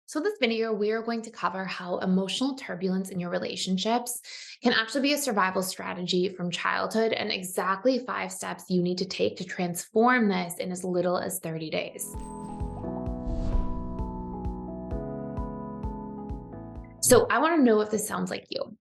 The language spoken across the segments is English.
So, in this video, we are going to cover how emotional turbulence in your relationships can actually be a survival strategy from childhood and exactly 5 steps you need to take to transform this in as little as 30 days. So, I want to know if this sounds like you.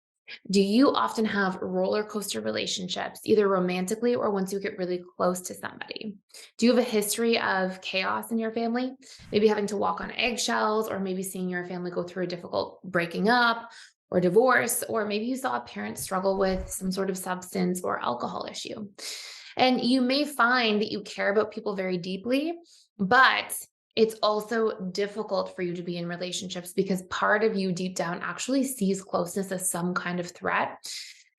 Do you often have roller coaster relationships, either romantically or once you get really close to somebody? Do you have a history of chaos in your family? Maybe having to walk on eggshells, or maybe seeing your family go through a difficult breaking up or divorce, or maybe you saw a parent struggle with some sort of substance or alcohol issue. And you may find that you care about people very deeply, but it's also difficult for you to be in relationships because part of you deep down actually sees closeness as some kind of threat.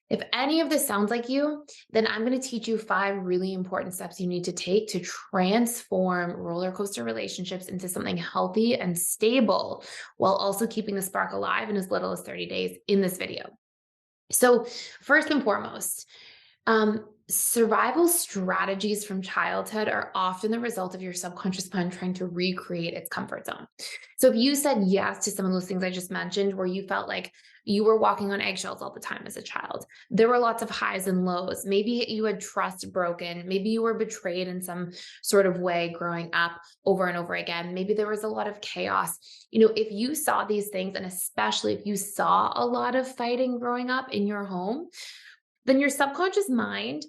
If any of this sounds like you, then I'm going to teach you 5 really important steps you need to take to transform roller coaster relationships into something healthy and stable while also keeping the spark alive in as little as 30 days in this video. So, first and foremost, survival strategies from childhood are often the result of your subconscious mind trying to recreate its comfort zone. So if you said yes to some of those things I just mentioned, where you felt like you were walking on eggshells all the time as a child, there were lots of highs and lows. Maybe you had trust broken. Maybe you were betrayed in some sort of way growing up over and over again. Maybe there was a lot of chaos. If you saw these things, and especially if you saw a lot of fighting growing up in your home, then your subconscious mind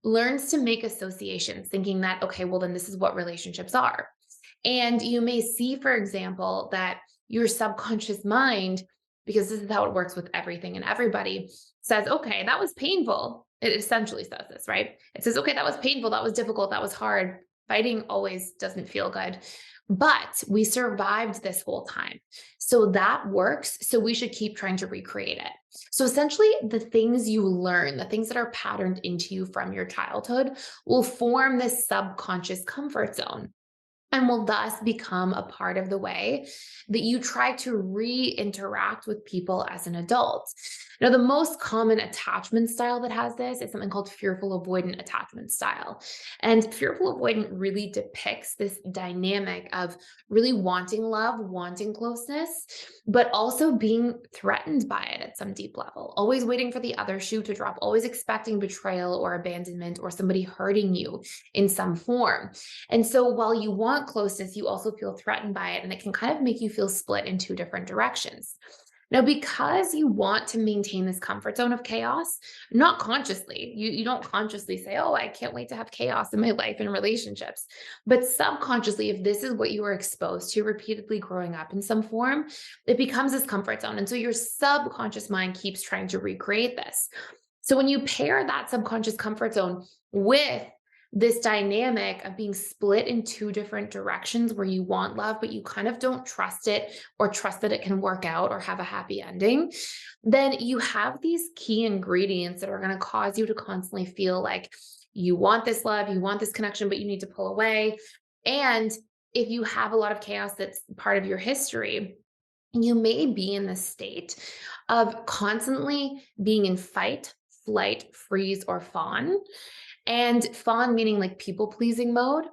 learns to make associations, thinking that, okay, well, then this is what relationships are. And you may see, for example, that your subconscious mind, because this is how it works with everything and everybody, says, okay, that was painful. It essentially says this, right? It says, okay, that was painful. That was difficult. That was hard. Fighting always doesn't feel good. But we survived this whole time. So that works. So we should keep trying to recreate it. So essentially, the things you learn, the things that are patterned into you from your childhood, will form this subconscious comfort zone and will thus become a part of the way that you try to re-interact with people as an adult. Now, the most common attachment style that has this is something called fearful avoidant attachment style. And fearful avoidant really depicts this dynamic of really wanting love, wanting closeness, but also being threatened by it at some deep level, always waiting for the other shoe to drop, always expecting betrayal or abandonment or somebody hurting you in some form. And so while you want closeness, you also feel threatened by it, and it can kind of make you feel split in 2 different directions. Now, because you want to maintain this comfort zone of chaos, not consciously, you don't consciously say, oh, I can't wait to have chaos in my life and relationships. But subconsciously, if this is what you were exposed to repeatedly growing up in some form, it becomes this comfort zone. And so your subconscious mind keeps trying to recreate this. So when you pair that subconscious comfort zone with this dynamic of being split in 2 different directions where you want love, but you kind of don't trust it or trust that it can work out or have a happy ending, then you have these key ingredients that are going to cause you to constantly feel like you want this love, you want this connection, but you need to pull away. And if you have a lot of chaos that's part of your history, you may be in the state of constantly being in fight, flight, freeze, or fawn, and fawn meaning like people pleasing mode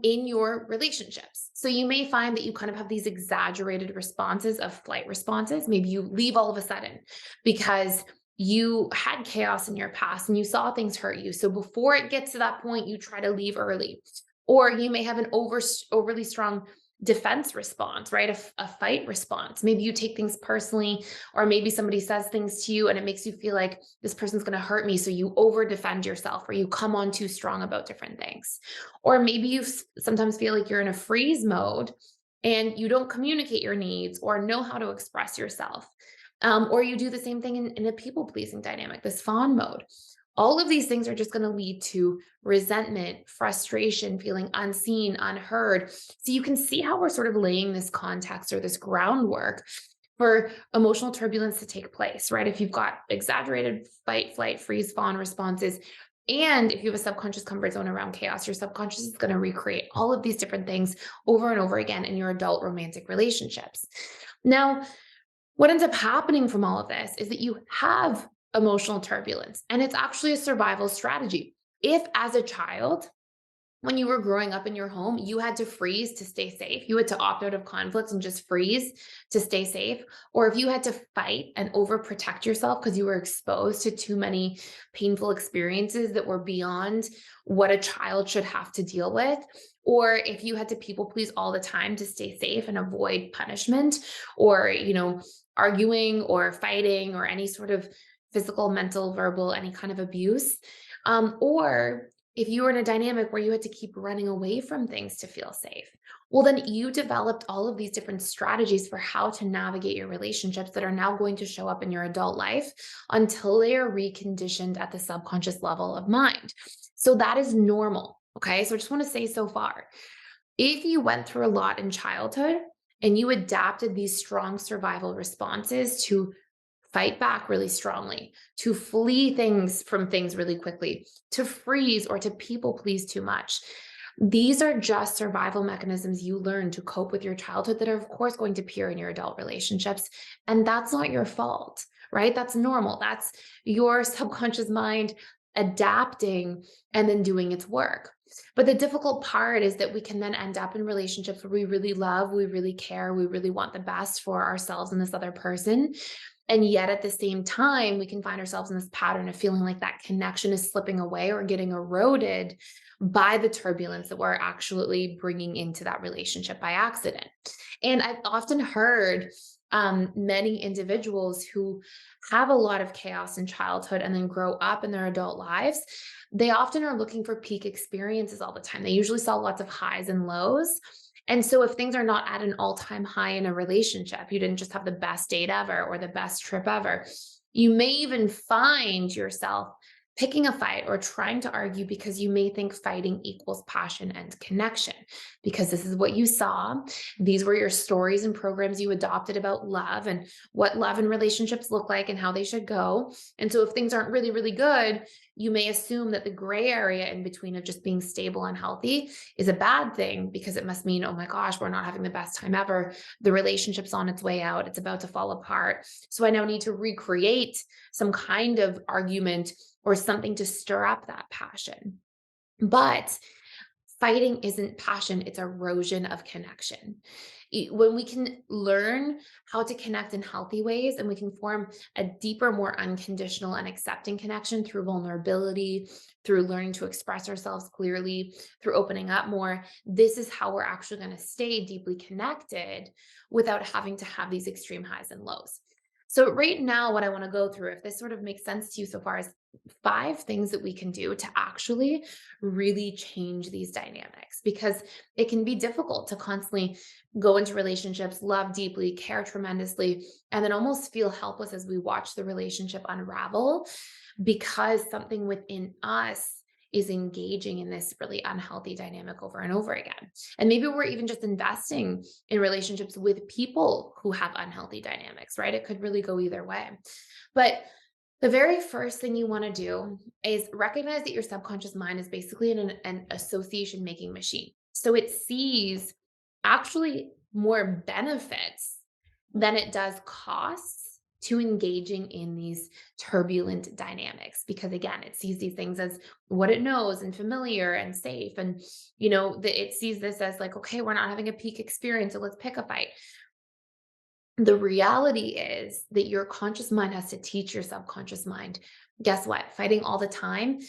in your relationships. So you may find that you kind of have these exaggerated responses of flight responses. Maybe you leave all of a sudden because you had chaos in your past and you saw things hurt you. So before it gets to that point, you try to leave early. Or you may have an overly strong defense response, right? A fight response. Maybe you take things personally, or maybe somebody says things to you and it makes you feel like this person's going to hurt me. So you over defend yourself or you come on too strong about different things. Or maybe you sometimes feel like you're in a freeze mode and you don't communicate your needs or know how to express yourself. Or you do the same thing in a people pleasing dynamic, this fawn mode. All of these things are just going to lead to resentment, frustration, feeling unseen, unheard. So you can see how we're sort of laying this context or this groundwork for emotional turbulence to take place, right? If you've got exaggerated fight, flight, freeze, fawn responses, and if you have a subconscious comfort zone around chaos, your subconscious is going to recreate all of these different things over and over again in your adult romantic relationships. Now, what ends up happening from all of this is that you have emotional turbulence, and it's actually a survival strategy. If, as a child, when you were growing up in your home, you had to freeze to stay safe. You had to opt out of conflicts and just freeze to stay safe. Or if you had to fight and overprotect yourself because you were exposed to too many painful experiences that were beyond what a child should have to deal with. Or if you had to people please all the time to stay safe and avoid punishment or, arguing or fighting or any sort of physical, mental, verbal, any kind of abuse. Or if you were in a dynamic where you had to keep running away from things to feel safe, well, then you developed all of these different strategies for how to navigate your relationships that are now going to show up in your adult life until they are reconditioned at the subconscious level of mind. So that is normal. Okay. So I just want to say so far, if you went through a lot in childhood and you adapted these strong survival responses to fight back really strongly, to flee things from things really quickly, to freeze or to people please too much. These are just survival mechanisms you learn to cope with your childhood that are, of course, going to appear in your adult relationships. And that's not your fault, right? That's normal. That's your subconscious mind adapting and then doing its work. But the difficult part is that we can then end up in relationships where we really love, we really care, we really want the best for ourselves and this other person. And yet at the same time, we can find ourselves in this pattern of feeling like that connection is slipping away or getting eroded by the turbulence that we're actually bringing into that relationship by accident. And I've often heard many individuals who have a lot of chaos in childhood and then grow up in their adult lives. They often are looking for peak experiences all the time. They usually saw lots of highs and lows. And so if things are not at an all-time high in a relationship, you didn't just have the best date ever or the best trip ever, you may even find yourself picking a fight or trying to argue because you may think fighting equals passion and connection because this is what you saw. These were your stories and programs you adopted about love and what love and relationships look like and how they should go. And so if things aren't really, really good, you may assume that the gray area in between of just being stable and healthy is a bad thing because it must mean, oh my gosh, we're not having the best time ever. The relationship's on its way out. It's about to fall apart. So I now need to recreate some kind of argument or something to stir up that passion. But fighting isn't passion, it's erosion of connection. When we can learn how to connect in healthy ways and we can form a deeper, more unconditional and accepting connection through vulnerability, through learning to express ourselves clearly, through opening up more, this is how we're actually going to stay deeply connected without having to have these extreme highs and lows. So, right now, what I want to go through, if this sort of makes sense to you so far, is 5 things that we can do to actually really change these dynamics because it can be difficult to constantly go into relationships, love deeply, care tremendously, and then almost feel helpless as we watch the relationship unravel because something within us is engaging in this really unhealthy dynamic over and over again. And maybe we're even just investing in relationships with people who have unhealthy dynamics, right? It could really go either way. But the very first thing you want to do is recognize that your subconscious mind is basically an association making machine. So it sees actually more benefits than it does costs to engaging in these turbulent dynamics because again it sees these things as what it knows and familiar and safe and it sees this as like, okay, we're not having a peak experience, so let's pick a fight. The reality is that your conscious mind has to teach your subconscious mind. Guess what? Fighting all the time,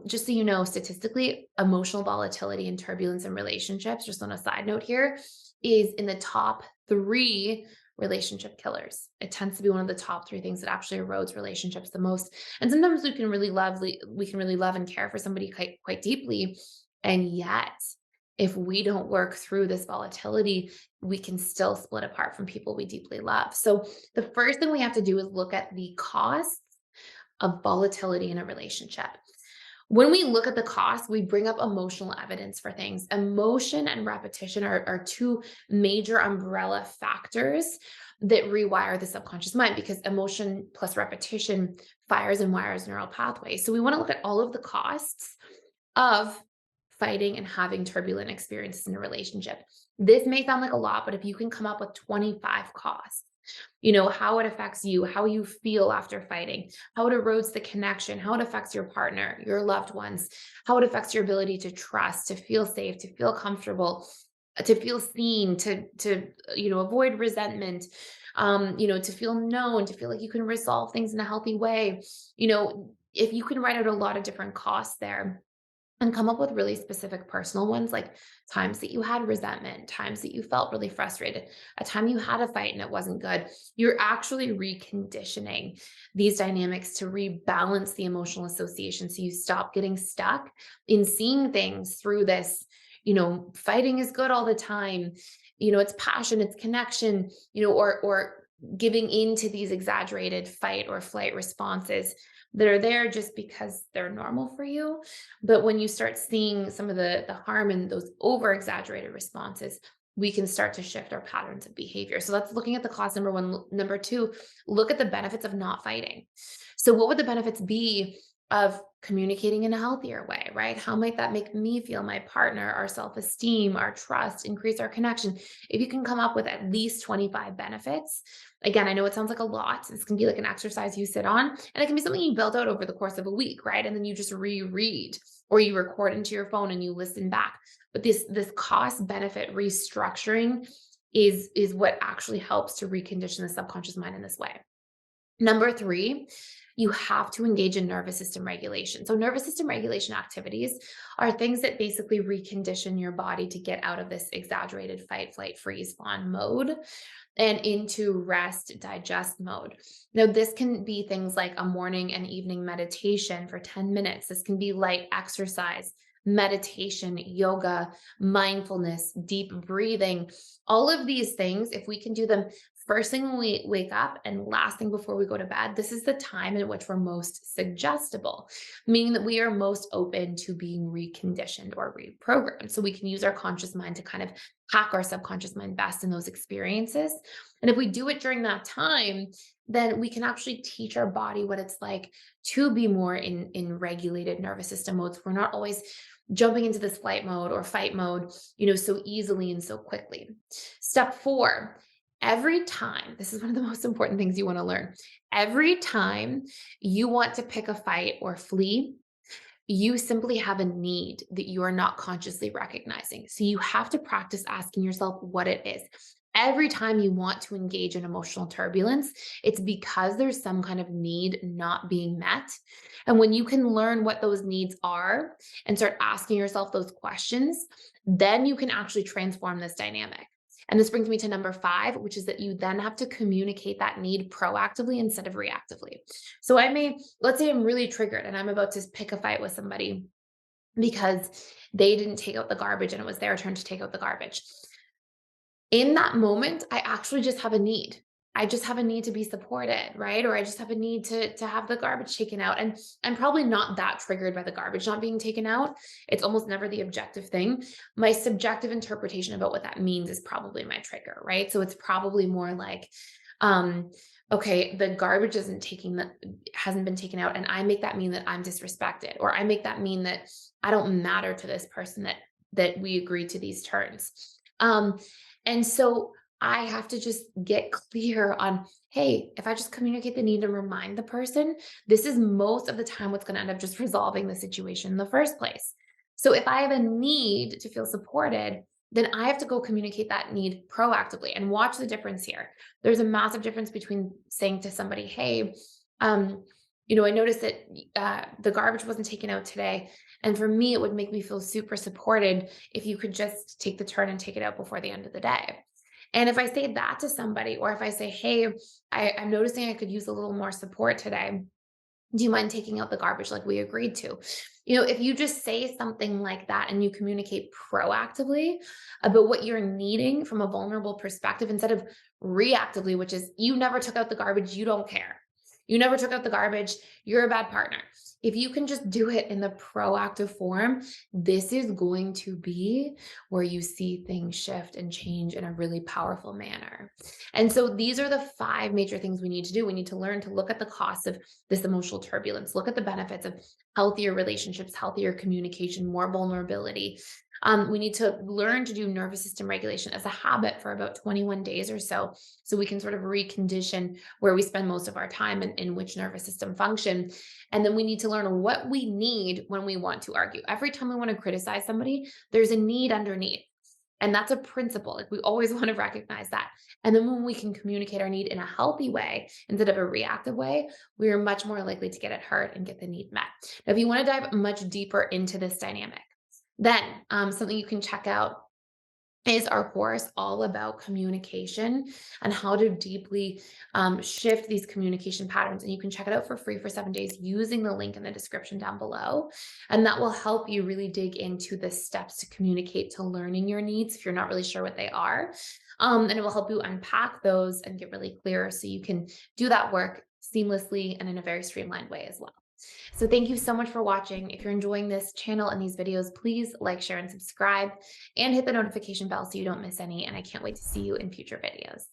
just so you know, statistically, emotional volatility and turbulence in relationships, just on a side note here, is in the top 3 relationship killers. It tends to be one of the top 3 things that actually erodes relationships the most. And sometimes we can really love and care for somebody quite deeply. And yet, if we don't work through this volatility, we can still split apart from people we deeply love. So the first thing we have to do is look at the costs of volatility in a relationship. When we look at the cost, we bring up emotional evidence for things. Emotion and repetition are 2 major umbrella factors that rewire the subconscious mind because emotion plus repetition fires and wires neural pathways. So we want to look at all of the costs of fighting and having turbulent experiences in a relationship. This may sound like a lot, but if you can come up with 25 costs How it affects you, how you feel after fighting, how it erodes the connection, how it affects your partner, your loved ones, how it affects your ability to trust, to feel safe, to feel comfortable, to feel seen, to avoid resentment, to feel known, to feel like you can resolve things in a healthy way. If you can write out a lot of different costs there and come up with really specific personal ones, like times that you had resentment, times that you felt really frustrated, a time you had a fight and it wasn't good. You're actually reconditioning these dynamics to rebalance the emotional association. So you stop getting stuck in seeing things through this, fighting is good all the time. It's passion, it's connection, or giving into these exaggerated fight or flight responses that are there just because they're normal for you. But when you start seeing some of the harm in those over exaggerated responses, we can start to shift our patterns of behavior. So that's looking at the cost number one. Number two, look at the benefits of not fighting. So what would the benefits be of communicating in a healthier way, right? How might that make me feel, my partner, our self-esteem, our trust, increase our connection? If you can come up with at least 25 benefits, again, I know it sounds like a lot. This can be like an exercise you sit on, and it can be something you build out over the course of a week, right? And then you just reread or you record into your phone and you listen back. But this cost benefit restructuring is what actually helps to recondition the subconscious mind in this way. Number three, you have to engage in nervous system regulation. So, nervous system regulation activities are things that basically recondition your body to get out of this exaggerated fight, flight, freeze, fawn mode and into rest, digest mode. Now, this can be things like a morning and evening meditation for 10 minutes. This can be light exercise, meditation, yoga, mindfulness, deep breathing. All of these things, if we can do them first thing when we wake up and last thing before we go to bed, this is the time in which we're most suggestible, meaning that we are most open to being reconditioned or reprogrammed. So we can use our conscious mind to kind of hack our subconscious mind best in those experiences. And if we do it during that time, then we can actually teach our body what it's like to be more in regulated nervous system modes. We're not always jumping into this flight mode or fight mode, so easily and so quickly. Step four, every time, this is one of the most important things you want to learn. Every time you want to pick a fight or flee, you simply have a need that you are not consciously recognizing. So you have to practice asking yourself what it is. Every time you want to engage in emotional turbulence, it's because there's some kind of need not being met. And when you can learn what those needs are and start asking yourself those questions, then you can actually transform this dynamic. And this brings me to number five, which is that you then have to communicate that need proactively instead of reactively. So let's say I'm really triggered and I'm about to pick a fight with somebody because they didn't take out the garbage and it was their turn to take out the garbage. In that moment, I actually just have a need. I just have a need to be supported, right? Or I just have a need to have the garbage taken out. And I'm probably not that triggered by the garbage not being taken out. It's almost never the objective thing. My subjective interpretation about what that means is probably my trigger, right? So it's probably more like, um, okay, the garbage hasn't been taken out, and I make that mean that I'm disrespected, or I make that mean that I don't matter to this person that we agreed to these terms. And so I have to just get clear on, hey, if I just communicate the need and remind the person, this is most of the time what's going to end up just resolving the situation in the first place. So if I have a need to feel supported, then I have to go communicate that need proactively and watch the difference here. There's a massive difference between saying to somebody, hey, I noticed that the garbage wasn't taken out today. And for me, it would make me feel super supported if you could just take the turn and take it out before the end of the day. And if I say that to somebody, or if I say, hey, I'm noticing I could use a little more support today. Do you mind taking out the garbage like we agreed to? If you just say something like that and you communicate proactively about what you're needing from a vulnerable perspective instead of reactively, which is you never took out the garbage, you don't care. You never took out the garbage, you're a bad partner. If you can just do it in the proactive form, this is going to be where you see things shift and change in a really powerful manner. And so these are the five major things we need to do. We need to learn to look at the costs of this emotional turbulence, look at the benefits of healthier relationships, healthier communication, more vulnerability, We need to learn to do nervous system regulation as a habit for about 21 days or so, so we can sort of recondition where we spend most of our time and in which nervous system function. And then we need to learn what we need when we want to argue. Every time we want to criticize somebody, there's a need underneath. And that's a principle. Like we always want to recognize that. And then when we can communicate our need in a healthy way instead of a reactive way, we are much more likely to get it heard and get the need met. Now, if you want to dive much deeper into this dynamic, then something you can check out is our course all about communication and how to deeply shift these communication patterns. And you can check it out for free for 7 days using the link in the description down below. And that will help you really dig into the steps to communicate to learning your needs if you're not really sure what they are. And it will help you unpack those and get really clear so you can do that work seamlessly and in a very streamlined way as well. So thank you so much for watching. If you're enjoying this channel and these videos, please like, share, and subscribe, and hit the notification bell so you don't miss any. And I can't wait to see you in future videos.